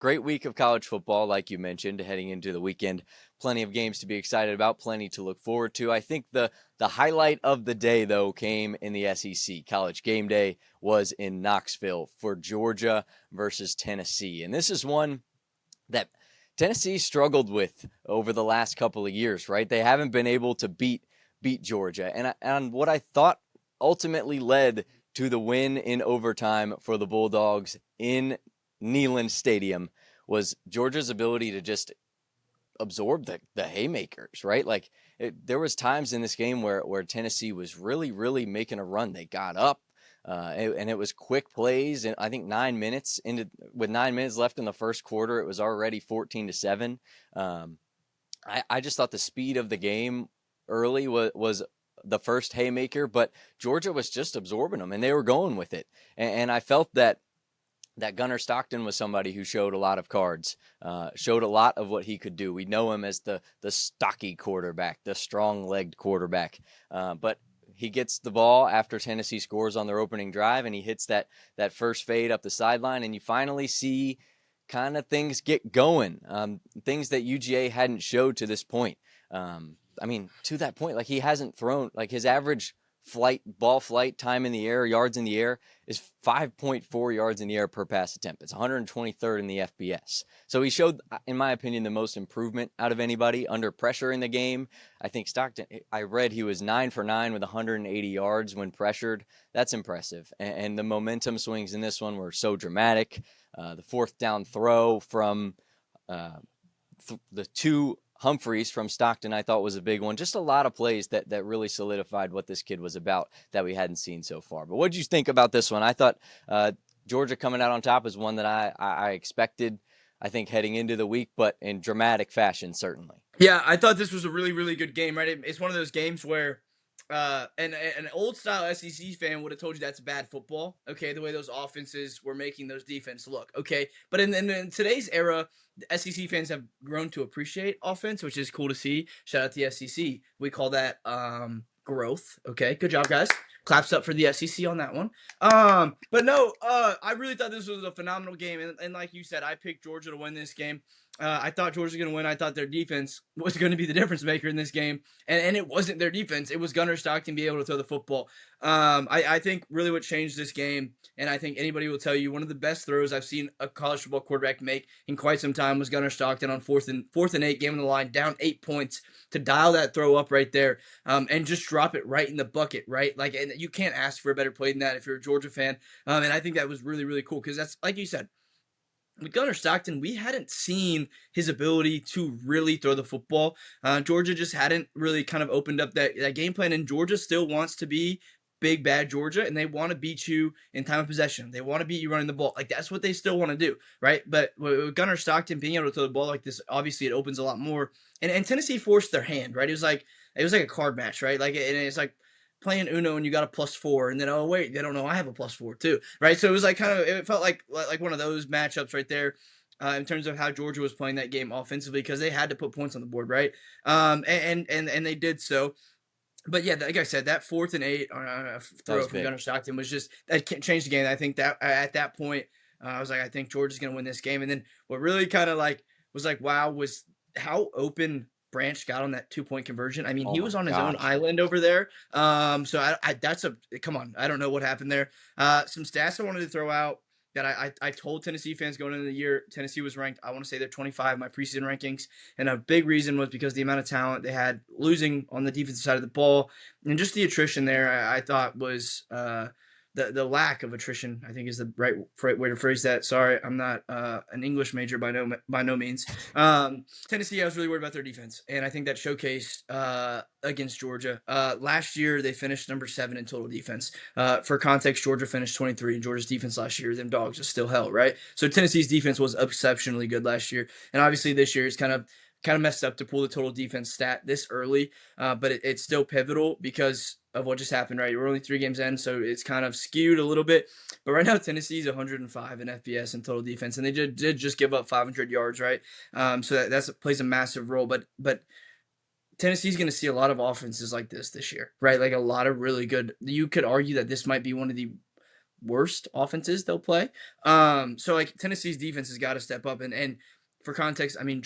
great week of college football, like you mentioned, heading into the weekend. Plenty of games to be excited about, plenty to look forward to. I think the highlight of the day, though, came in the SEC. College game day was in Knoxville for Georgia versus Tennessee. And this is one that Tennessee struggled with over the last couple of years, right? They haven't been able to beat Georgia. And what I thought ultimately led to the win in overtime for the Bulldogs in Neyland Stadium was Georgia's ability to just absorb the haymakers, right? Like there was times in this game where Tennessee was really making a run. They got up, and it was quick plays. And I think 9 minutes with 9 minutes left in the first quarter, it was already 14-7. I just thought the speed of the game early was the first haymaker, but Georgia was just absorbing them, and they were going with it. And I felt that Gunnar Stockton was somebody who showed a lot of cards, showed a lot of what he could do. We know him as the stocky quarterback, the strong-legged quarterback. But he gets the ball after Tennessee scores on their opening drive, and he hits that first fade up the sideline, and you finally see kind of things get going, things that UGA hadn't showed to this point. I mean, to that point, like he hasn't thrown, like his average ball flight time in the air, yards in the air is 5.4 yards in the air per pass attempt. It's 123rd in the FBS. So he showed, in my opinion, the most improvement out of anybody under pressure in the game. I think Stockton, I read he was 9 for 9 with 180 yards when pressured. That's impressive. And the momentum swings in this one were so dramatic. The fourth down throw from the two Humphreys from Stockton, I thought was a big one. Just a lot of plays that really solidified what this kid was about that we hadn't seen so far. But what did you think about this one? I thought Georgia coming out on top is one that I expected, I think, heading into the week, but in dramatic fashion, certainly. Yeah, I thought this was a really good game, right? It's one of those games where an old-style SEC fan would have told you that's bad football, okay, the way those offenses were making those defense look, okay? But in today's era, the SEC fans have grown to appreciate offense, which is cool to see. Shout out to the SEC. We call that growth, okay? Good job, guys. Claps up for the SEC on that one. But no, I really thought this was a phenomenal game. And like you said, I picked Georgia to win this game. I thought Georgia was going to win. I thought their defense was going to be the difference maker in this game. And it wasn't their defense. It was Gunnar Stockton being able to throw the football. I think really what changed this game, and I think anybody will tell you, one of the best throws I've seen a college football quarterback make in quite some time was Gunnar Stockton on fourth and 8, game on the line, down 8 points, to dial that throw up right there, and just drop it right in the bucket, right? Like, and you can't ask for a better play than that if you're a Georgia fan. And I think that was really cool because that's, like you said, with Gunnar Stockton, we hadn't seen his ability to really throw the football. Georgia just hadn't really kind of opened up that game plan, and Georgia still wants to be big bad Georgia, and they want to beat you in time of possession. They want to beat you running the ball. Like, that's what they still want to do, right? But with Gunnar Stockton being able to throw the ball like this, obviously it opens a lot more. And Tennessee forced their hand, right? It was like a card match, right? Like, and it's like playing Uno and you got a +4, and then, oh wait, they don't know I have a +4 too, right? So it was like it felt like one of those matchups right there, in terms of how Georgia was playing that game offensively, because they had to put points on the board, right? And they did so. But yeah, like I said, that 4th and 8 on a throw from Gunnar Stockton was just, that changed the game. I think that at that point, I was like, I think Georgia's going to win this game. And then what really kind of was wow was how open Branch got on that 2-point conversion. I mean, he was on his own island over there. So come on. I don't know what happened there. Some stats I wanted to throw out that I told Tennessee fans going into the year. Tennessee was ranked, I want to say they're 25 in my preseason rankings. And a big reason was because the amount of talent they had losing on the defensive side of the ball. And just the attrition there, I thought was the lack of attrition, I think, is the right way to phrase that. Sorry, I'm not an English major by no means. Tennessee, I was really worried about their defense, and I think that showcased against Georgia. Last year, they finished number 7 in total defense. For context, Georgia finished 23, and Georgia's defense last year, them dogs, is still hell, right? So Tennessee's defense was exceptionally good last year, and obviously this year is kind of messed up to pull the total defense stat this early, but it's still pivotal because of what just happened, right? We're only 3 games in, so it's kind of skewed a little bit. But right now, Tennessee's 105 in FBS in total defense, and they did just give up 500 yards, right? So that plays a massive role. But Tennessee's going to see a lot of offenses like this year, right? Like a lot of really good. You could argue that this might be one of the worst offenses they'll play. So like Tennessee's defense has got to step up. And for context, I mean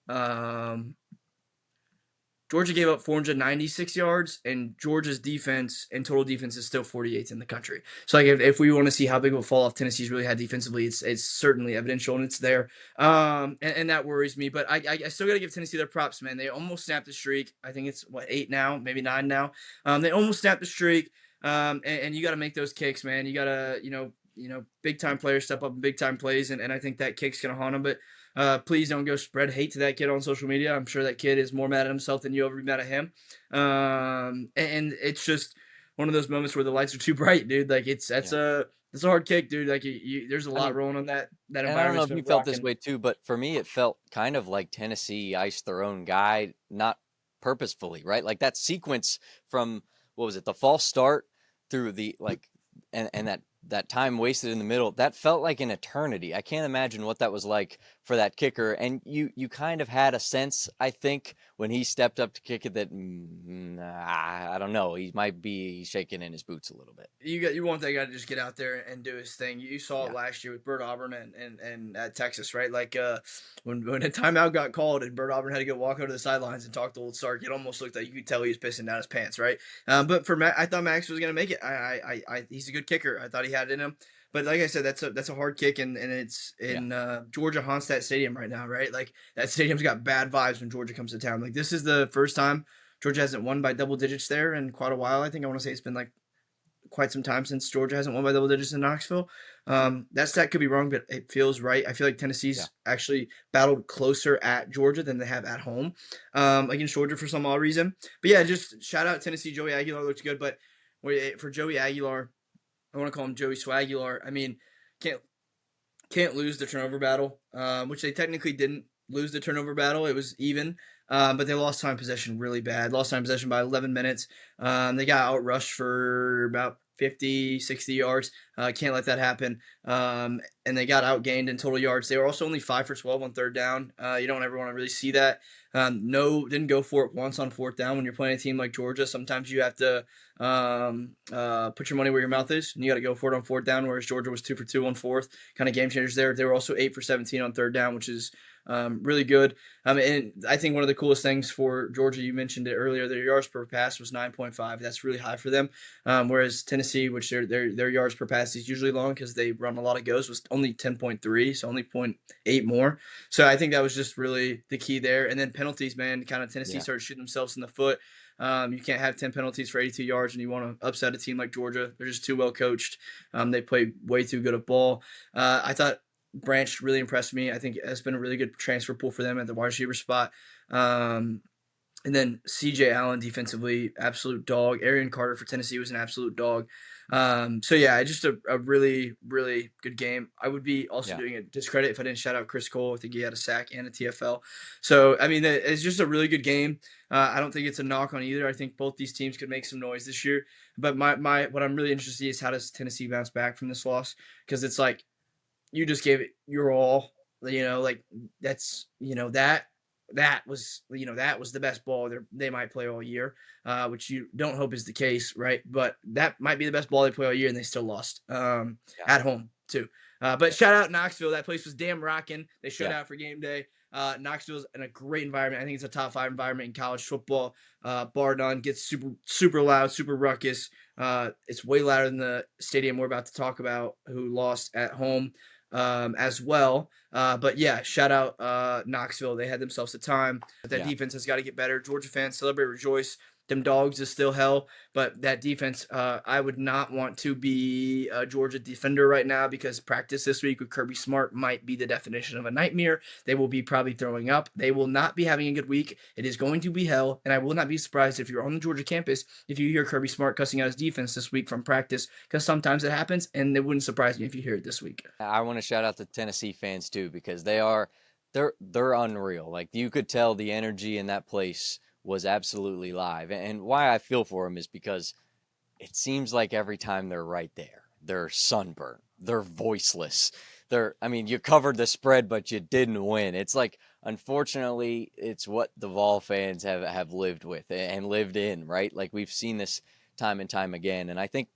um, Georgia gave up 496 yards, and Georgia's defense and total defense is still 48th in the country. So, like, if we want to see how big of a fall off Tennessee's really had defensively, it's certainly evidential and it's there. And that worries me. But I still got to give Tennessee their props, man. They almost snapped the streak. I think it's 8 now, maybe 9 now. They almost snapped the streak. And you got to make those kicks, man. You got to, big time players step up in big time plays, and I think that kick's gonna haunt them. But please don't go spread hate to that kid on social media. I'm sure that kid is more mad at himself than you ever be mad at him. And it's just one of those moments where the lights are too bright, dude. Like it's a hard kick, dude. Like there's a lot rolling on that and I don't know environment. if you felt this way too, but for me, it felt kind of like Tennessee iced their own guy, not purposefully, right? Like that sequence from what was it, the false start through the and that time wasted in the middle, that felt like an eternity. I can't imagine what that was like for that kicker. And you kind of had a sense, I think, when he stepped up to kick it that I don't know, he might be shaking in his boots a little bit. You want that guy to just get out there and do his thing. You saw it last year with Bert Auburn and at Texas, right? Like when a timeout got called and Bert Auburn had to go walk over to the sidelines and talk to old Sark, it almost looked like you could tell he was pissing down his pants, right? But for Matt, I thought Max was gonna make it. He's a good kicker. I thought he had it in him. But like I said, that's a hard kick, and it's in Georgia haunts that stadium right now, right? Like that stadium's got bad vibes when Georgia comes to town. Like this is the first time Georgia hasn't won by double digits there in quite a while. I think I want to say it's been like quite some time since Georgia hasn't won by double digits in Knoxville. That stat could be wrong, but it feels right. I feel like Tennessee's actually battled closer at Georgia than they have at home against Georgia for some odd reason. But yeah, just shout out Tennessee. Joey Aguilar looked good, but for Joey Aguilar, I want to call him Joey Swagular. I mean, can't lose the turnover battle, which they technically didn't lose the turnover battle. It was even, but they lost time possession really bad. Lost time possession by 11 minutes. They got outrushed for about 50, 60 yards. Can't let that happen. And they got outgained in total yards. They were also only 5 for 12 on third down. You don't ever want to really see that. Didn't go for it once on fourth down. When you're playing a team like Georgia, sometimes you have to put your money where your mouth is, and you got to go for it on fourth down, whereas Georgia was 2 for 2 on fourth. Kind of game changers there. They were also 8 for 17 on third down, which is really good. And I think one of the coolest things for Georgia, you mentioned it earlier, their yards per pass was 9.5. That's really high for them. Whereas Tennessee, which their yards per pass is usually long because they run a lot of goes, was only 10.3, so only 0.8 more. So I think that was just really the key there. And then penalties, man, kind of Tennessee started shooting themselves in the foot. You can't have 10 penalties for 82 yards and you want to upset a team like Georgia. They're just too well coached. They play way too good of ball. I thought Branch really impressed me. I think it's been a really good transfer pool for them at the wide receiver spot. And then C.J. Allen defensively, absolute dog. Arian Carter for Tennessee was an absolute dog. So yeah, just a really, really good game. I would be also doing a discredit if I didn't shout out Chris Cole. I think he had a sack and a TFL. So, I mean, it's just a really good game. I don't think it's a knock on either. I think both these teams could make some noise this year. But what I'm really interested in is how does Tennessee bounce back from this loss? Because it's like you just gave it your all. Like that's that was the best ball they might play all year, which you don't hope is the case, right? But that might be the best ball they play all year, and they still lost at home too. But shout out Knoxville. That place was damn rocking. They showed out for game day. Knoxville's in a great environment. I think it's a top 5 environment in college football, bar none. Gets super, super loud, super ruckus. It's way louder than the stadium we're about to talk about, who lost at home as well. But yeah, shout out Knoxville. They had themselves a time. But that defense has got to get better. Georgia fans, celebrate, rejoice. Them dogs is still hell, but that defense, I would not want to be a Georgia defender right now because practice this week with Kirby Smart might be the definition of a nightmare. They will be probably throwing up. They will not be having a good week. It is going to be hell, and I will not be surprised if you're on the Georgia campus if you hear Kirby Smart cussing out his defense this week from practice, because sometimes it happens, and it wouldn't surprise me if you hear it this week. I want to shout out the Tennessee fans too, because they're unreal. Like you could tell the energy in that place was absolutely live. And why I feel for them is because it seems like every time they're right there, they're sunburnt, they're voiceless. You covered the spread, but you didn't win. It's like, unfortunately, it's what the Vol fans have lived with and lived in, right? Like we've seen this time and time again. And I think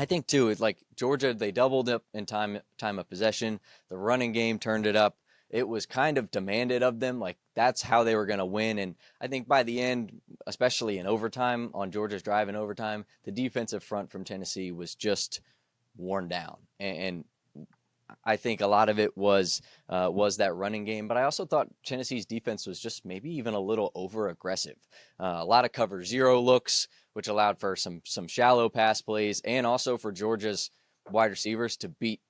I think too, it's like Georgia, they doubled up in time of possession. The running game turned it up. It was kind of demanded of them. Like that's how they were going to win. And I think by the end, especially in overtime, on Georgia's drive in overtime, the defensive front from Tennessee was just worn down. And I think a lot of it was that running game, but I also thought Tennessee's defense was just maybe even a little over aggressive. A lot of cover zero looks, which allowed for some shallow pass plays, and also for Georgia's wide receivers to beat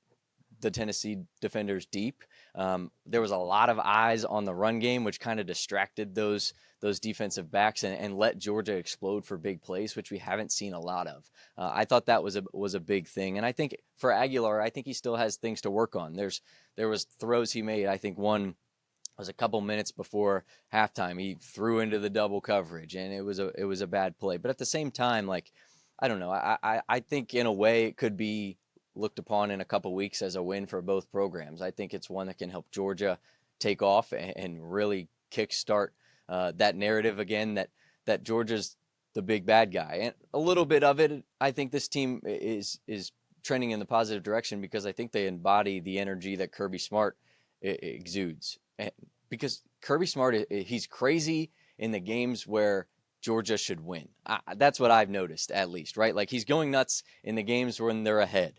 the Tennessee defenders deep. There was a lot of eyes on the run game, which kind of distracted those defensive backs and let Georgia explode for big plays, which we haven't seen a lot of. I thought that was a big thing, and I think for Aguilar, I think he still has things to work on. There was throws he made. I think one was a couple minutes before halftime. He threw into the double coverage, and it was a bad play. But at the same time, like I don't know, I think in a way it could be looked upon in a couple weeks as a win for both programs. I think it's one that can help Georgia take off and really kickstart that narrative again that Georgia's the big bad guy. And a little bit of it, I think this team is trending in the positive direction because I think they embody the energy that Kirby Smart exudes. And because Kirby Smart, he's crazy in the games where Georgia should win. That's what I've noticed, at least, right? Like he's going nuts in the games when they're ahead.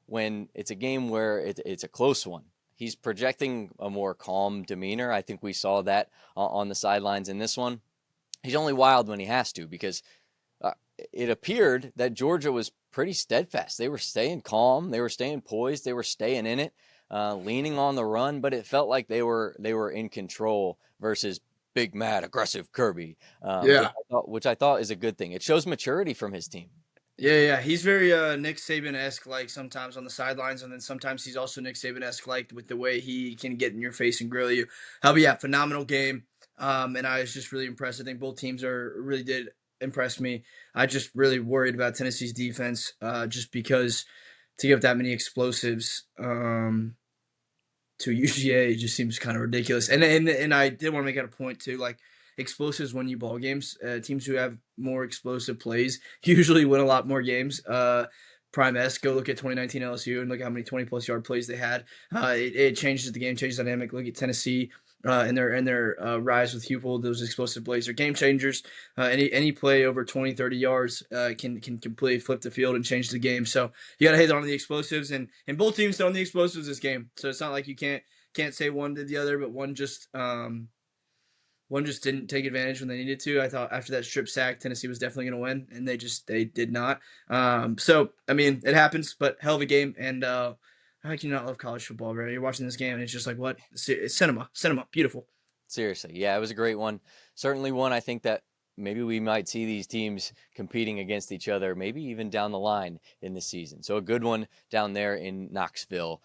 When it's a game where it's a close one, he's projecting a more calm demeanor. I think we saw that on the sidelines in this one. He's only wild when he has to because it appeared that Georgia was pretty steadfast. They were staying calm. They were staying poised. They were staying in it, leaning on the run, but it felt like they were in control versus big, mad, aggressive Kirby, Yeah. which I thought is a good thing. It shows maturity from his team. Yeah, he's very Nick Saban-esque, like sometimes on the sidelines, and then sometimes he's also Nick Saban-esque, like with the way he can get in your face and grill you. But yeah, phenomenal game, and I was just really impressed. I think both teams really did impress me. I just really worried about Tennessee's defense, just because to give that many explosives to UGA just seems kind of ridiculous. And I did want to make it a point too, like explosives win you ball games. Teams who have more explosive plays usually win a lot more games. Prime S, go look at 2019 LSU and look how many 20-plus yard plays they had. It changes the game, changes the dynamic. Look at Tennessee and their rise with Hupel. Those explosive plays are game changers. Any play over 20, 30 yards can completely flip the field and change the game. So you got to hit on the explosives, and both teams hit on the explosives this game. So it's not like you can't say one did the other, but one just didn't take advantage when they needed to. I thought after that strip sack, Tennessee was definitely going to win, and they did not. So I mean, it happens, but hell of a game. And how can you not love college football, bro? You're watching this game, and it's just like what? It's cinema, beautiful. Seriously, yeah, it was a great one. Certainly one I think that maybe we might see these teams competing against each other, maybe even down the line in this season. So a good one down there in Knoxville.